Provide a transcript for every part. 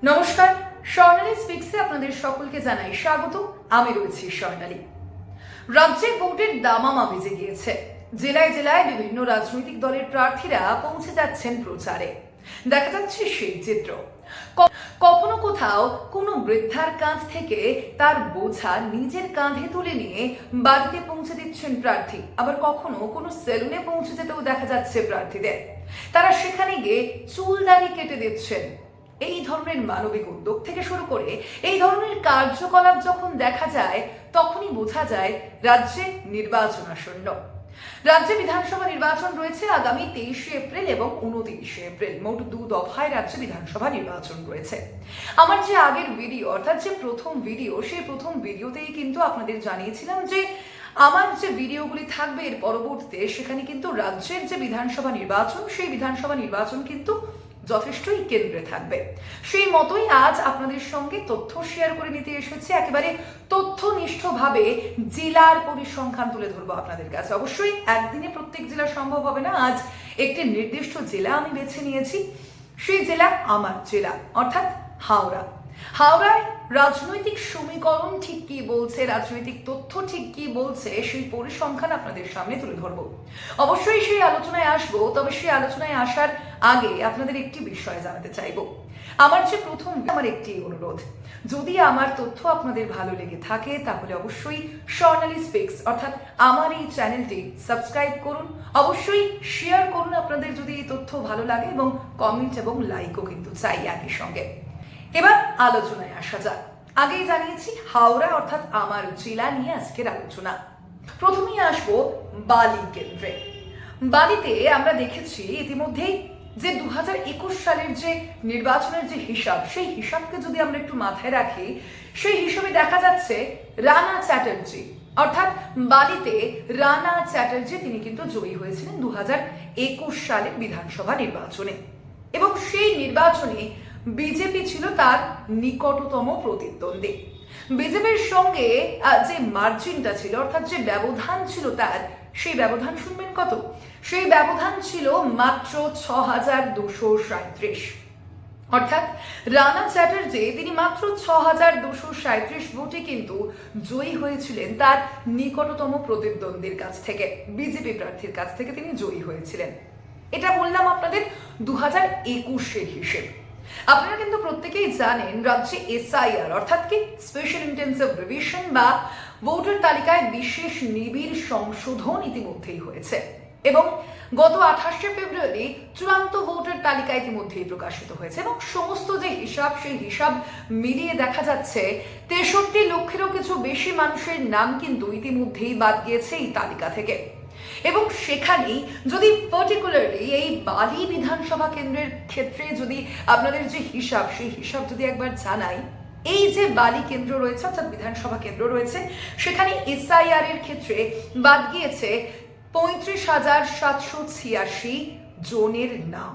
নমস্কার, স্বর্ণালী স্পিক্সে আপনাদের সকলকে জানাই স্বাগত। আমি রয়েছি স্বর্ণালী। রাজ্যে ভোটের দামামা বেজে গিয়েছে। জেলায় জেলায় বিভিন্ন রাজনৈতিক দলের প্রার্থীরা পৌঁছে যাচ্ছেন প্রচারে। দেখা যাচ্ছে সেই চিত্র। কখনো কোথাও কোনো বৃদ্ধার কাঁধ থেকে তার বোঝা নিজের কাঁধে তুলে নিয়ে বাড়িতে পৌঁছে দিচ্ছেন প্রার্থী, আবার কখনো কোনো সেলুনে পৌঁছে যেতেও দেখা যাচ্ছে প্রার্থীদের। তারা সেখানে গিয়ে চুল দাড়ি কেটে দিচ্ছেন। এই ধরনের মানবিক উদ্যোগ থেকে শুরু করে এই ধরনের কার্যকলাপ যখন দেখা যায়, তখনই বোঝা যায় রাজ্যে নির্বাচন আসন্ন। রাজ্যে বিধানসভা নির্বাচন রয়েছে আগামী 23শে এপ্রিল এবং 29শে এপ্রিল। মোট 2 দফায় রাজ্যে বিধানসভা নির্বাচন রয়েছে। আমার যে আগের ভিডিও, অর্থাৎ যে প্রথম ভিডিও, সেই প্রথম ভিডিওতেই কিন্তু আপনাদের জানিয়েছিলাম যে আমার যে ভিডিওগুলি থাকবে এর পরবর্তীতে, সেখানে কিন্তু রাজ্যের যে বিধানসভা নির্বাচন, সেই বিধানসভা নির্বাচন কিন্তু যথেষ্টই কেন্দ্রে থাকবে। সেই মতোই আজ আপনাদের সঙ্গে তথ্য শেয়ার করে নিতে এসেছি। একেবারে তথ্যনিষ্ঠভাবে জেলার পরিসংখ্যান তুলে ধরবো আপনাদের কাছে। অবশ্যই একদিনে প্রত্যেক জেলা সম্ভব হবে না। আজ একটি নির্দিষ্ট জেলা আমি বেছে নিয়েছি। সেই জেলা আমার জেলা, অর্থাৎ হাওড়া। হাওড়ায় রাজনৈতিক সমীকরণ ঠিক কি বলছে, রাজনৈতিক তথ্য ঠিক কি বলছে, সেই পরিসংখ্যান আপনাদের সামনে তুলে ধরবো। অবশ্যই সেই আলোচনায় আসবো, তবে সেই আলোচনায় আসার আগে আপনাদের একটি বিষয় জানাতে চাইবো। আমার যে আমার একটি অনুরোধ, যদি আমার তথ্য আপনাদের ভালো লেগে থাকে তাহলে অবশ্যই স্বর্ণালী স্পিক্স অর্থাৎ আমার এই চ্যানেলটি সাবস্ক্রাইব করুন। অবশ্যই শেয়ার করুন আপনাদের যদি এই তথ্য ভালো লাগে, এবং কমেন্ট এবং লাইকও কিন্তু চাই একই সঙ্গে। এবার আলোচনায় আসা যাক। আগেই জানিয়েছি হাওড়া অর্থাৎ আমার জেলা নিয়ে আজকের আলোচনা। প্রথমেই আসবো বালি কেন্দ্রে। বালিতে আমরা দেখেছি ইতিমধ্যেই যে 2021 সালের যে নির্বাচনের যে হিসাব, সেই হিসাবকে যদি আমরা একটু মাথায় রাখি, সেই হিসাবে দেখা যাচ্ছে রানা চ্যাটার্জি অর্থাৎ বালিতে রানা চ্যাটার্জি তিনি কিন্তু জয়ী হয়েছিলেন 2021 সালের বিধানসভা নির্বাচনে, এবং সেই নির্বাচনে বিজেপি ছিল তার নিকটতম প্রতিদ্বন্দ্বী। বিজেপির সঙ্গে যে মার্জিনটা ছিল, অর্থাৎ যে ব্যবধান ছিল তার, সেই ব্যবধান শুনবেন কত? সেই ব্যবধান ছিল মাত্র 6237। অর্থাৎ রানা চ্যাটার্জি তিনি মাত্র 6237 ভোটে কিন্তু জয়ী হয়েছিলেন তার নিকটতম প্রতিদ্বন্দ্বীর কাছ থেকে, বিজেপি প্রার্থীর কাছ থেকে তিনি জয়ী হয়েছিলেন। এটা বললাম আপনাদের 2021-এর হিসেব। আপনারা কিন্তু প্রত্যেকেই জানেন রাজ্যে এসআইআর অর্থাৎ কি স্পেশাল ইন্টেন্সিভ রিভিশন বা ভোটার তালিকায় বিশেষ নিবিড় সংশোধন ইতিমধ্যেই হয়েছে, এবং গত 28শে ফেব্রুয়ারি চূড়ান্ত ভোটার তালিকা ইতিমধ্যেই প্রকাশিত হয়েছে, এবং সমস্ত যে হিসাব, সেই হিসাব মিলিয়ে দেখা যাচ্ছে 63 লক্ষেরও কিছু বেশি মানুষের নাম কিন্তু ইতিমধ্যেই বাদ গিয়েছে এই তালিকা থেকে। এবং সেখানেই যদি পার্টিকুলারলি এই বালি বিধানসভা কেন্দ্রের ক্ষেত্রে যদি আপনাদের যে হিসাব, সেই হিসাব যদি একবার জানাই, এই যে বালি কেন্দ্র রয়েছে অর্থাৎ বিধানসভা কেন্দ্র রয়েছে, সেখানে এসআইআর এর ক্ষেত্রে বাদ গিয়েছে 35,786 জনের নাম।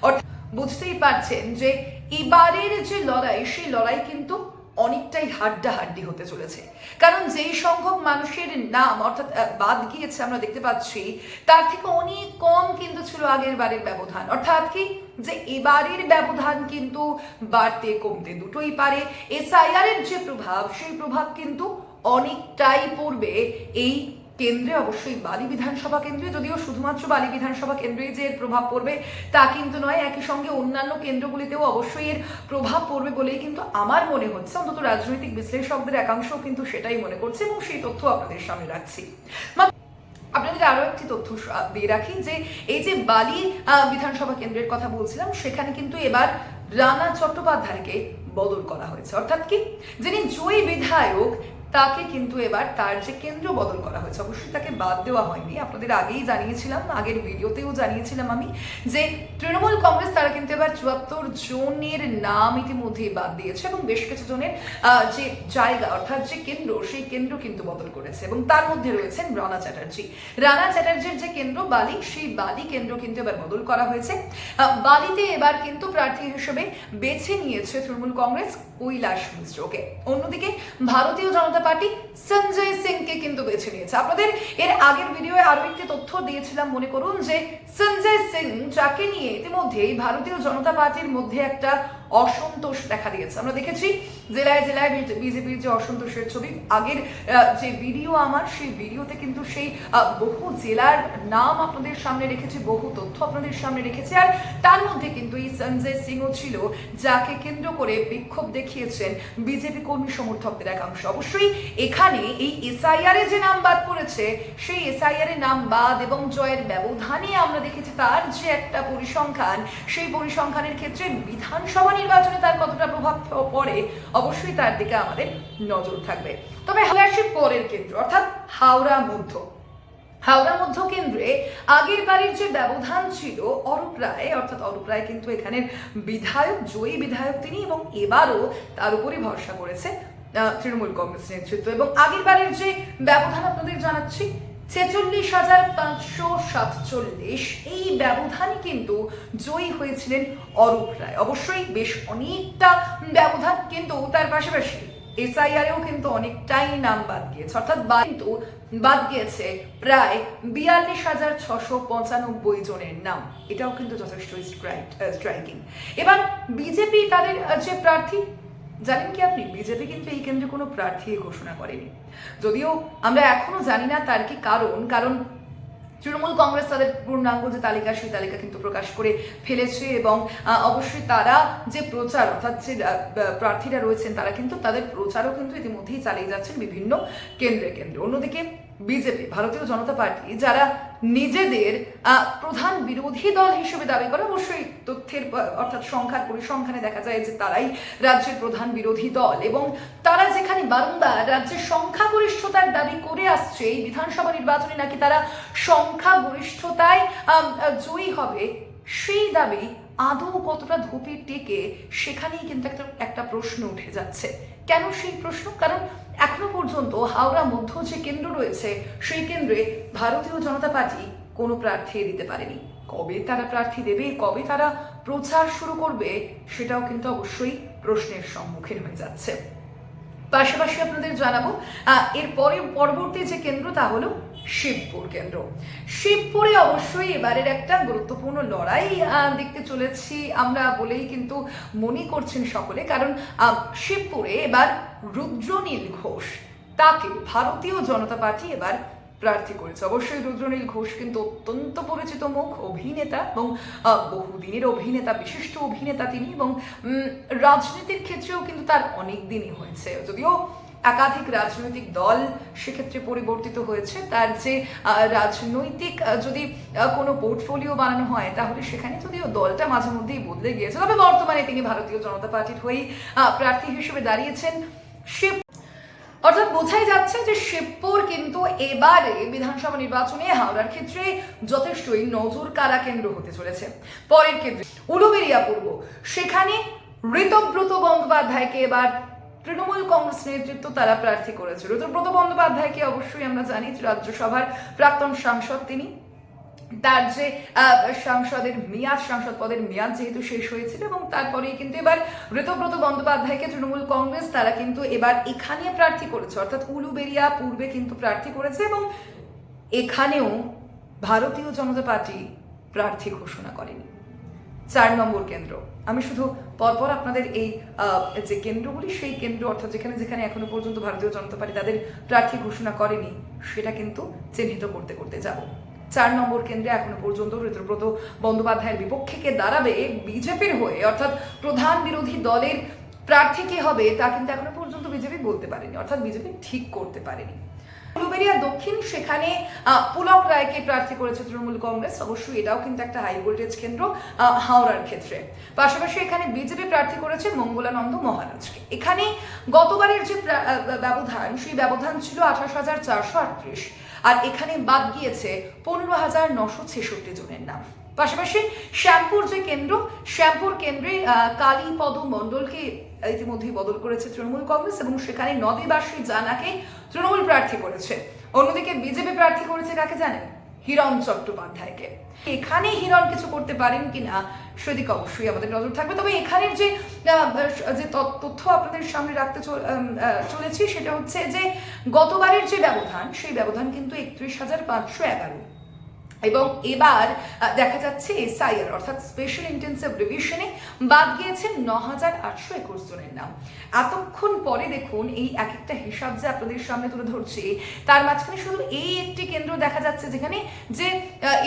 অর্থাৎ বুঝতেই পারছেন যে এবারের যে লড়াই, সেই লড়াই কিন্তু অনেকটাই হাড্ডাহাড্ডি হতে চলেছে। কারণ যেই সংখ্যক মানুষের নাম অর্থাৎ বাদ গিয়েছে আমরা দেখতে পাচ্ছি, তার থেকে অনেক কম কিন্তু ছিল আগের বারের ব্যবধান। অর্থাৎ কি যে এবারের ব্যবধান কিন্তু বাড়তে কমতে দুটোই পারে। এসআইআর এর যে প্রভাব, সেই প্রভাব কিন্তু অনেকটাই পড়বে এই কেন্দ্রে, অবশ্যই বালি বিধানসভা কেন্দ্রে। যদিও শুধুমাত্র বালি বিধানসভা কেন্দ্রে যে এর প্রভাব পড়বে তা কিন্তু নয়, একই সঙ্গে অন্যান্য কেন্দ্রগুলিতেও অবশ্যই এর প্রভাব পড়বে বলেই কিন্তু আমার মনে হচ্ছে, অন্তত রাজনৈতিক বিশ্লেষকদের একাংশও কিন্তু সেটাই মনে করছে, এবং সেই তথ্য আপনাদের সামনে রাখছি। আপনাদের আরো একটি তথ্য দিয়ে রাখি যে এই যে বালি বিধানসভা কেন্দ্রের কথা বলছিলাম, সেখানে কিন্তু এবার রানা চট্টোপাধ্যায়কে বদল করা হয়েছে। অর্থাৎ কি যিনি জয়ী বিধায়ক, তাকে কিন্তু এবার তার যে কেন্দ্র বদল করা হয়েছে। অবশ্যই তাকে বাদ দেওয়া হয়নি। আপনাদের আগেই জানিয়েছিলাম, আগের ভিডিওতেও জানিয়েছিলাম আমি, যে তৃণমূল কংগ্রেস তারা কিন্তু এবার 74 জনের নাম ইতিমধ্যেই বাদ দিয়েছে, এবং বেশ কিছু জনের যে জায়গা অর্থাৎ যে কেন্দ্র, সেই কেন্দ্র কিন্তু বদল করেছে, এবং তার মধ্যে রয়েছেন রানা চ্যাটার্জি। রানা চ্যাটার্জির যে কেন্দ্র বালি, সেই বালি কেন্দ্র কিন্তু এবার বদল করা হয়েছে। বালিতে এবার কিন্তু প্রার্থী হিসেবে বেছে নিয়েছে তৃণমূল কংগ্রেস কৈলাস মিশ্রকে। অন্যদিকে ভারতীয় জনতা পার্টি সঞ্জয় সিংকে কিন্তু বেছে নিয়েছে। আপনাদের এর আগের ভিডিওয়ে আরো একটি তথ্য দিয়েছিলাম, মনে করুন, যে সঞ্জয় সিং যাকে নিয়ে ইতিমধ্যেই ভারতীয় জনতা পার্টির মধ্যে একটা অসন্তোষ দেখা দিয়েছে। আমরা দেখেছি জেলায় জেলায় বিজেপির যে অসন্তোষের ছবি, আগের যে ভিডিও আমার, সেই ভিডিওতে কিন্তু সেই বহু জেলার নাম আপনাদের সামনে রেখেছি, বহু তথ্য আপনাদের সামনে রেখেছি। আর তার মধ্যে কিন্তু এই সঞ্জয় সিংও ছিল, যাকে কেন্দ্র করে বিক্ষোভ দেখিয়েছেন বিজেপি কর্মী সমর্থকদের একাংশ। অবশ্যই এখানে এই এসআইআর এ যে নাম বাদ পড়েছে, সেই এসআইআর এর নাম বাদ এবং জয়ের ব্যবধানে আমরা দেখেছি তার যে একটা পরিসংখ্যান, সেই পরিসংখ্যানের ক্ষেত্রে বিধানসভা নির্বাচনে তার কতটা প্রভাব পড়ে, অবশ্যই তার দিকে আমাদের নজর থাকবে। তবে আসি পরের কেন্দ্র, অর্থাৎ হাওড়া মধ্য কেন্দ্রে আগের বারের যে ব্যবধান ছিল অরূপ রায়, অর্থাৎ অরূপ রায় কিন্তু এখানের জয়ী বিধায়ক তিনি, এবং এবারও তার উপরই ভরসা করেছে তৃণমূল কংগ্রেস নেতৃত্ব। এবং আগের বারের যে ব্যবধান আপনাদের জানাচ্ছি 46,547, এই ব্যবধানে কিন্তু জয়ী হয়েছিলেন অরূপ রায়। অবশ্যই বেশ অনেকটা ব্যবধান, কিন্তু তার পাশাপাশি এসআইআরেও কিন্তু অনেকটাই নাম বাদ গিয়েছে, অর্থাৎ বাদ গিয়েছে প্রায় 42,695 জনের নাম। এটাও কিন্তু যথেষ্ট স্ট্রাইকিং। এবার বিজেপি তাদের যে প্রার্থী, জানেন কি আপনি, বিজেপি কিন্তু এই কেন্দ্রে কোনো প্রার্থী ঘোষণা করেনি, যদিও আমরা এখনো জানি না তার কি কারণ তৃণমূল কংগ্রেস তাদের পূর্ণাঙ্গ যে তালিকা, সেই তালিকা কিন্তু প্রকাশ করে ফেলেছে। এবং অবশ্যই তারা যে প্রচার, অর্থাৎ যে প্রার্থীরা রয়েছেন, তারা কিন্তু তাদের প্রচারও কিন্তু ইতিমধ্যেই চালিয়ে যাচ্ছেন বিভিন্ন কেন্দ্রে। অন্যদিকে বিজেপি, ভারতীয় জনতা পার্টি, যারা নিজেদের প্রধান বিরোধী দল হিসেবে দাবি করে, অবশ্যই তথ্যের অর্থাৎ সংখ্যার পরিসংখ্যানে দেখা যায় যে তারাই রাজ্যের প্রধান বিরোধী দল, এবং তারা যেখানে বারংবার রাজ্যের সংখ্যাগরিষ্ঠতার দাবি করে আসছে, এই বিধানসভা নির্বাচনে নাকি তারা সংখ্যাগরিষ্ঠতায় জয়ী হবে, সেই দাবি আদৌ কতটা ধুপি টেকে, সেখানেই কিন্তু একটা প্রশ্ন উঠে যাচ্ছে। কেন সেই প্রশ্ন? কারণ এখনো পর্যন্ত হাওড়া মধ্য যে কেন্দ্র রয়েছে, সেই কেন্দ্রে ভারতীয় জনতা পার্টি কোনো প্রার্থী দিতে পারেনি। কবে তারা প্রার্থী দেবে, কবে তারা প্রচার শুরু করবে, সেটাও কিন্তু অবশ্যই প্রশ্নের সম্মুখীন হয়ে যাচ্ছে। পাশাপাশি আপনাদের জানাবো পরবর্তী যে কেন্দ্র, তা হলো শিবপুর কেন্দ্র। শিবপুরে অবশ্যই এবারের একটা গুরুত্বপূর্ণ লড়াই দেখতে চলেছি আমরা বলেই কিন্তু মনে করছেন সকলে, কারণ শিবপুরে এবার রুদ্রনীল ঘোষ, তাকে ভারতীয় জনতা পার্টি এবার প্রার্থী করেছে। অবশ্যই রুদ্রনীল ঘোষ কিন্তু অত্যন্ত পরিচিত মুখ, অভিনেতা, এবং বহুদিনের অভিনেতা, বিশিষ্ট অভিনেতা তিনি, এবং রাজনীতির ক্ষেত্রেও কিন্তু তার অনেক দিনই হয়েছে। যদিও একাধিক রাজনৈতিক দল সেক্ষেত্রে পরিবর্তিত হয়েছে, তার যে রাজনৈতিক যদি কোনো পোর্টফোলিও বানানো হয়, তাহলে সেখানে যদিও দলটা মাঝে মধ্যেই বদলে গিয়েছে, তবে বর্তমানে তিনি ভারতীয় জনতা পার্টির হয়েই প্রার্থী হিসেবে দাঁড়িয়েছেন। অর্থাৎ বোঝাই যাচ্ছে যে শিবপুর কিন্তু এবারে বিধানসভা নির্বাচনে হাওড়ার ক্ষেত্রে যথেষ্টই নজর কাড়া কেন্দ্র হতে চলেছে। পরের কেন্দ্র উলুবেড়িয়া পূর্ব, সেখানে ঋতব্রত বন্দ্যোপাধ্যায়কে এবার তৃণমূল কংগ্রেস নেতৃত্ব তারা প্রার্থী করেছে। ঋতব্রত বন্দ্যোপাধ্যায়কে অবশ্যই আমরা জানি রাজ্যসভার প্রাক্তন সাংসদ তিনি। তার যে সাংসদ পদের মেয়াদ যেহেতু শেষ হয়েছিল, এবং তারপরেই কিন্তু এবার ঋতব্রত বন্দ্যোপাধ্যায়কে তৃণমূল কংগ্রেস তারা কিন্তু এবার এখানে প্রার্থী করেছে, অর্থাৎ উলুবেড়িয়া পূর্বে কিন্তু প্রার্থী করেছে, এবং এখানেও ভারতীয় জনতা পার্টি প্রার্থী ঘোষণা করেনি। 4 নম্বর কেন্দ্র, আমি শুধু পরপর আপনাদের এই যে কেন্দ্রগুলি, সেই কেন্দ্র অর্থাৎ যেখানে যেখানে এখনো পর্যন্ত ভারতীয় জনতা পার্টি তাদের প্রার্থী ঘোষণা করেনি, সেটা কিন্তু চিহ্নিত করতে করতে যাব। 4 নম্বর কেন্দ্রে এখনো পর্যন্ত ঋতব্রত বন্দ্যোপাধ্যায়ের বিপক্ষে কে দাঁড়াবে বিজেপির হয়ে, অর্থাৎ প্রধান বিরোধী দলের প্রার্থী কে হবে, তা কিন্তু এখনো পর্যন্ত বিজেপি বলতে পারেনি, অর্থাৎ বিজেপি ঠিক করতে পারেনি। উলুবেড়িয়া দক্ষিণ, সেখানে পুলক রায়কে প্রার্থী করেছে তৃণমূল কংগ্রেস। অবশ্যই এটাও কিন্তু একটা হাই ভোল্টেজ কেন্দ্র হাওড়ার ক্ষেত্রে। পাশাপাশি এখানে বিজেপি প্রার্থী করেছে মঙ্গলানন্দ মহারাজকে। এখানে গতবারের যে ব্যবধান, সেই ব্যবধান ছিল 28,438, আর এখানে বাদ গিয়েছে 15,966 জনের নাম। পাশাপাশি শ্যামপুর যে কেন্দ্র, শ্যামপুর কেন্দ্রে কালীপদ মণ্ডলকে ইতিমধ্যেই বদল করেছে তৃণমূল কংগ্রেস, এবং সেখানে নদীবাসী জানাকে তৃণমূল প্রার্থী করেছে। অন্যদিকে বিজেপি প্রার্থী করেছে কাকে জানেন? হিরণ চট্টোপাধ্যায়কে। এখানে হিরণ কিছু করতে পারেন কিনা, সেদিকে অবশ্যই আমাদের নজর থাকবে। তবে এখানের যে তথ্য আপনাদের সামনে রাখতে চলেছি, সেটা হচ্ছে যে গতবারের যে ব্যবধান, সেই ব্যবধান কিন্তু 31,511, এবং এবার দেখা যাচ্ছে এসআইআর অর্থাৎ স্পেশাল ইন্টেন্সিভ রিভিশনে বাদ গিয়েছে 9,821 জনের নাম। এতক্ষণ পরে দেখুন এই এক একটা হিসাব যে আপনাদের সামনে তুলে ধরছে, তার মাঝখানে শুধু এই একটি কেন্দ্র দেখা যাচ্ছে যেখানে যে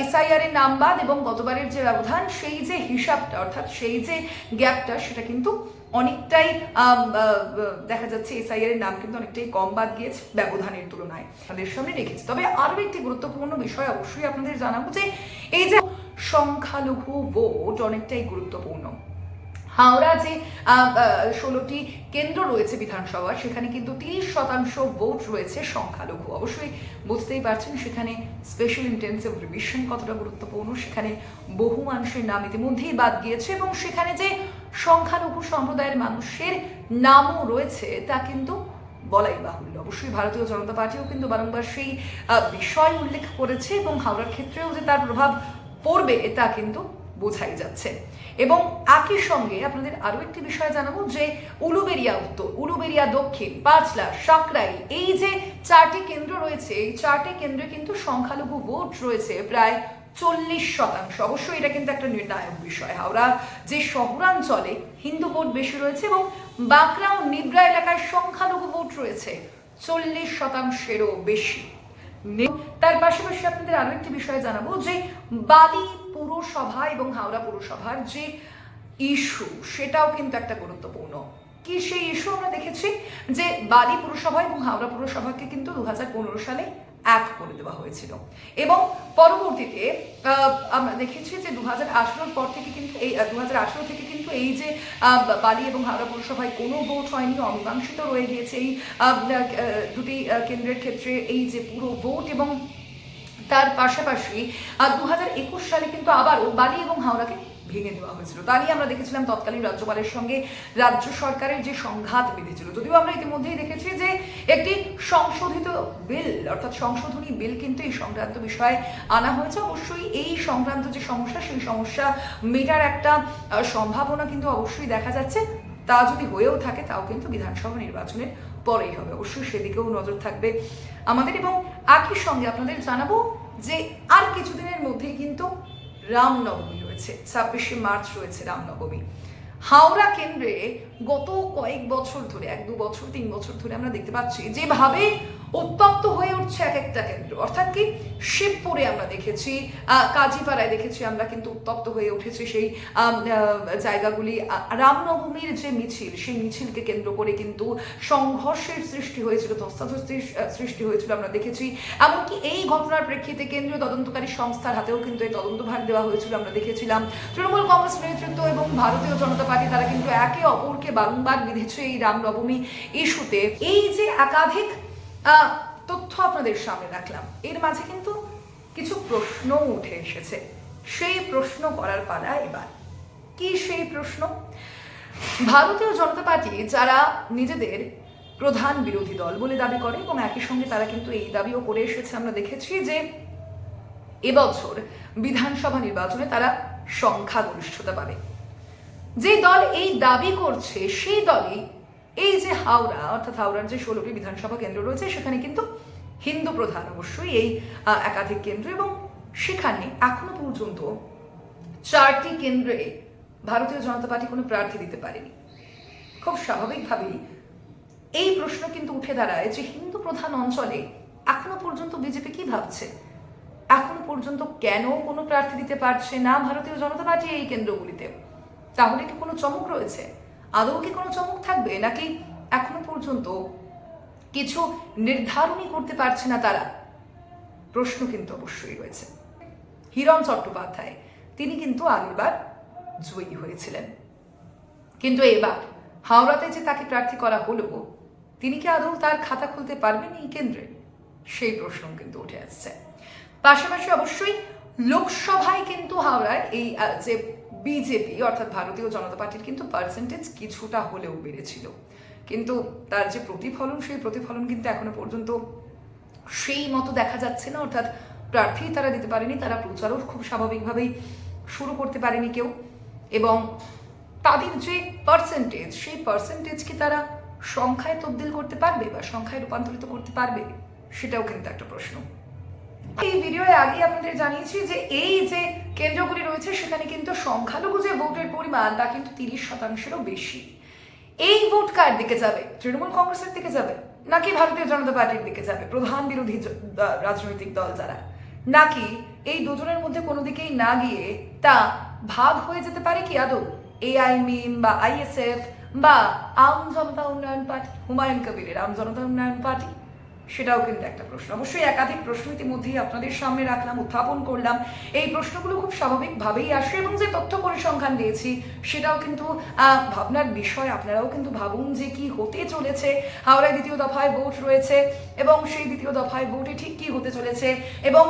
এসআইআর এর নাম বাদ এবং গতবারের যে ব্যবধান, সেই যে হিসাবটা অর্থাৎ সেই যে গ্যাপটা, সেটা কিন্তু অনেকটাই দেখা যাচ্ছে এসআইআর এর নাম কিন্তু অনেকটাই কম বাদ গিয়েছে ব্যবধানের তুলনায়। আমাদের সামনে রেখেছি। তবে আরো একটি গুরুত্বপূর্ণ বিষয় অবশ্যই আপনাদের জানাবো যে এই যে সংখ্যালঘু ভোট অনেকটাই গুরুত্বপূর্ণ। হাওড়া যে 16টি কেন্দ্র রয়েছে বিধানসভা, সেখানে কিন্তু 30% ভোট রয়েছে সংখ্যালঘু। অবশ্যই বুঝতেই পারছেন সেখানে স্পেশাল ইন্টেন্সিভ রিভিশন কতটা গুরুত্বপূর্ণ। সেখানে বহু মানুষের নাম ইতিমধ্যেই বাদ গিয়েছে এবং সেখানে যে সংখ্যালঘু সম্প্রদায়ের মানুষের নামও রয়েছে তা কিন্তু বলাই বাহুল্য। অবশ্যই ভারতীয় জনতা পার্টিও কিন্তু বারংবার সেই বিষয় উল্লেখ করেছে এবং হাওড়ার ক্ষেত্রেও যে তার প্রভাব পড়বে তা কিন্তু বোঝাই যাচ্ছে। এবং একই সঙ্গে আপনাদের আরো একটি বিষয় জানাবো যে উলুবেড়িয়া উত্তর, উলুবেড়িয়া দক্ষিণ, পাঁচলা, সাকরাইল, এই যে 4টি কেন্দ্র রয়েছে, এই 4টি কেন্দ্রে কিন্তু সংখ্যালঘু ভোট রয়েছে প্রায় 40%। অবশ্যই এটা কিন্তু একটা নির্ণায়ক বিষয়। হাওড়া যে শহরাঞ্চলে হিন্দু ভোট বেশি রয়েছে এবং বাঁকড়া ও নিবরা এলাকায় সংখ্যালঘু ভোট রয়েছে 40%-এরও বেশি। তার পাশাপাশি আপনাদের আরো একটি বিষয় জানাবো যে বালি পুরসভা এবং হাওড়া পুরসভার যে ইস্যু, সেটাও কিন্তু একটা গুরুত্বপূর্ণ। কি সেই ইস্যু? আমরা দেখেছি যে বালি পুরসভা এবং হাওড়া পুরসভাকে কিন্তু 2015 সালে এক করে দেওয়া হয়েছিল এবং পরবর্তীতে আমরা দেখেছি যে 2018 পর থেকে কিন্তু এই 2018 থেকে কিন্তু এই যে বালি এবং হাওড়া পুরসভায় কোনো ভোট হয়নি, অমীমাংসিত রয়ে গিয়েছে এই দুটি কেন্দ্রের ক্ষেত্রে এই যে পুরো ভোট। এবং তার পাশাপাশি 2021 সালে কিন্তু আবারও বালি এবং হাওড়াকে ভেঙে দেওয়া হয়েছিল। তা নিয়ে আমরা দেখেছিলাম তৎকালীন রাজ্যপালের সঙ্গে রাজ্য সরকারের যে সংঘাত বেঁধেছিল। যদিও আমরা ইতিমধ্যেই দেখেছি যে একটি সংশোধিত বিল অর্থাৎ সংশোধনী বিল কিন্তু এই সংক্রান্ত বিষয়ে আনা হয়েছে। অবশ্যই এই সংক্রান্ত যে সমস্যা, সেই সমস্যা মেটার একটা সম্ভাবনা কিন্তু অবশ্যই দেখা যাচ্ছে। তা যদি হয়েও থাকে তাও কিন্তু বিধানসভা নির্বাচনের পরেই হবে। অবশ্যই সেদিকেও নজর থাকবে আমাদের। এবং একই সঙ্গে আপনাদের জানাবো যে আর কিছুদিনের মধ্যেই কিন্তু রামনবমী রয়েছে, 26শে মার্চ রয়েছে রামনবমী। হাওড়া কেন্দ্রে গত কয়েক বছর ধরে, 1-2 বছর 3 বছর ধরে আমরা দেখতে পাচ্ছি যেভাবে উত্তপ্ত হয়ে উঠছে এক একটা কেন্দ্র। অর্থাৎ কি, শিবপুরে আমরা দেখেছি, কাজীপাড়ায় দেখেছি আমরা কিন্তু উত্তপ্ত হয়ে উঠেছে সেই জায়গাগুলি। রামনবমীর যে মিছিল, সেই মিছিলকে কেন্দ্র করে কিন্তু সংঘর্ষের সৃষ্টি হয়েছিল, ধস্তাধস্তির সৃষ্টি হয়েছিল আমরা দেখেছি। এমনকি এই ঘটনার প্রেক্ষিতে কেন্দ্রীয় তদন্তকারী সংস্থার হাতেও কিন্তু এই তদন্তভার দেওয়া হয়েছিল আমরা দেখেছিলাম। তৃণমূল কংগ্রেস নেতৃত্ব এবং ভারতীয় জনতা পার্টি তারা কিন্তু একে অপরকে বারংবার বিঁধেছে এই রামনবমী ইস্যুতে। এই যে একাধিক তথ্য আপনাদের সামনে রাখলাম, এর মাঝে কিন্তু কিছু প্রশ্ন উঠে এসেছে। সেই প্রশ্ন করার পালা এবার। কি সেই প্রশ্ন? ভারতীয় জনতা পার্টি যারা নিজেদের প্রধান বিরোধী দল বলে দাবি করে এবং একই সঙ্গে তারা কিন্তু এই দাবিও করে এসেছে, আমরা দেখেছি যে এবছর বিধানসভা নির্বাচনে তারা সংখ্যাগরিষ্ঠতা পাবে। যে দল এই দাবি করছে সেই দলই এই যে হাওড়া অর্থাৎ হাওড়ার যে 16টি বিধানসভা কেন্দ্র রয়েছে, সেখানে কিন্তু হিন্দু প্রধান অবশ্যই এই একাধিক কেন্দ্র। এবং সেখানে এখনো পর্যন্ত 4টি কেন্দ্রে ভারতীয় জনতা পার্টি কোনো প্রার্থী দিতে পারেনি। খুব স্বাভাবিকভাবেই এই প্রশ্ন কিন্তু উঠে দাঁড়ায় যে হিন্দু প্রধান অঞ্চলে এখনো পর্যন্ত বিজেপি কি ভাবছে? এখনো পর্যন্ত কেন কোনো প্রার্থী দিতে পারছে না ভারতীয় জনতা পার্টি এই কেন্দ্রগুলিতে? তাহলে কি কোনো চমক রয়েছে? আদৌ কি কোনো চমক থাকবে, নাকি এখনো পর্যন্ত কিছু নির্ধারণই করতে পারছে না তারা? প্রশ্ন কিন্তু অবশ্যই রয়েছে। হিরণ চট্টোপাধ্যায় তিনি কিন্তু আগেরবার জয়ী হয়েছিলেন, কিন্তু এবার হাওড়াতে যে তাকে প্রার্থী করা হলো, তিনি কি আদৌ তার খাতা খুলতে পারবেন এই কেন্দ্রে? সেই প্রশ্ন কিন্তু উঠে আসছে। পাশাপাশি অবশ্যই লোকসভায় কিন্তু হাওড়ায় এই যে বিজেপি অর্থাৎ ভারতীয় জনতা পার্টির কিন্তু পার্সেন্টেজ কিছুটা হলেও বেড়েছিল, কিন্তু তার যে প্রতিফলন, সেই প্রতিফলন কিন্তু এখনো পর্যন্ত সেই মতো দেখা যাচ্ছে না। অর্থাৎ প্রার্থী তারা দিতে পারেনি, তারা প্রচারও খুব স্বাভাবিকভাবেই শুরু করতে পারেনি কেউ। এবং তাদের যে পার্সেন্টেজ, সেই পার্সেন্টেজ কি তারা সংখ্যায় তবদিল করতে পারবে বা সংখ্যায় রূপান্তরিত করতে পারবে? সেটাও কিন্তু একটা প্রশ্ন। এই ভিডিওর আগে আপনাদের জানিয়েছি যে এই যে কেন্দ্রগুলি রয়েছে সেখানে কিন্তু সংখ্যালঘু যে ভোটের পরিমাণ তা কিন্তু 30%-এরও বেশি। এই ভোট কার দিকে যাবে? তৃণমূল কংগ্রেসের দিকে যাবে, নাকি ভারতীয় জনতা পার্টির দিকে যাবে, প্রধান বিরোধী রাজনৈতিক দল যারা, নাকি এই দুজনের মধ্যে কোনো দিকেই না গিয়ে তা ভাগ হয়ে যেতে পারে কি আদৌ এআই মিম বা আইএসএফ বা আম জনতা উন্নয়ন পার্টি, হুমায়ুন কবিরের আম জনতা উন্নয়ন পার্টি? সেটাও কিন্তু একটা প্রশ্ন। অবশ্যই একাধিক প্রশ্ন ইতিমধ্যেই আপনাদের সামনে রাখলাম, উত্থাপন করলাম। এই প্রশ্নগুলো খুব স্বাভাবিকভাবেই আসে এবং যে তথ্য পরিসংখ্যান দিয়েছি সেটাও কিন্তু ভাবনার বিষয়। আপনারাও কিন্তু ভাবুন যে কি হতে চলেছে। হাওড়ায় দ্বিতীয় দফায় ভোট রয়েছে এবং সেই দ্বিতীয় দফায় ভোটে ঠিক কি হতে চলেছে এবং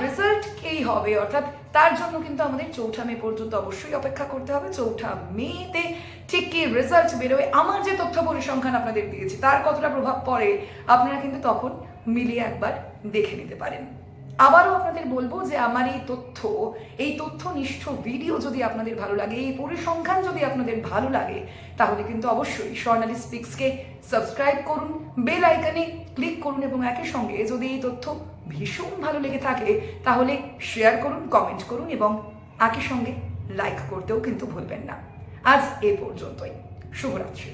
রেজাল্ট কী হবে, অর্থাৎ তার জন্য কিন্তু আমাদের 4 মে পর্যন্ত অবশ্যই অপেক্ষা করতে হবে। 4 মেতে ঠিক কি রেজাল্ট বেরোয়, আমার যে তথ্য পরিসংখ্যান আপনাদের দিয়েছি তার কতটা প্রভাব পড়ে আপনারা কিন্তু তখন মিলিয়ে একবার দেখে নিতে পারেন। আবারও আপনাদের বলবো যে আমার এই তথ্যনিষ্ঠ ভিডিও যদি আপনাদের ভালো লাগে, এই পরিসংখ্যান যদি আপনাদের ভালো লাগে, তাহলে কিন্তু অবশ্যই স্বর্ণালী স্পিক্সকে সাবস্ক্রাইব করুন, বেল আইকনে ক্লিক করুন এবং একই সঙ্গে যদি এই তথ্য ভীষণ ভালো লেগে থাকে তাহলে শেয়ার করুন, কমেন্ট করুন এবং একই সঙ্গে লাইক করতেও কিন্তু ভুলবেন না। আজ এ পর্যন্তই। শুভরাত্রি।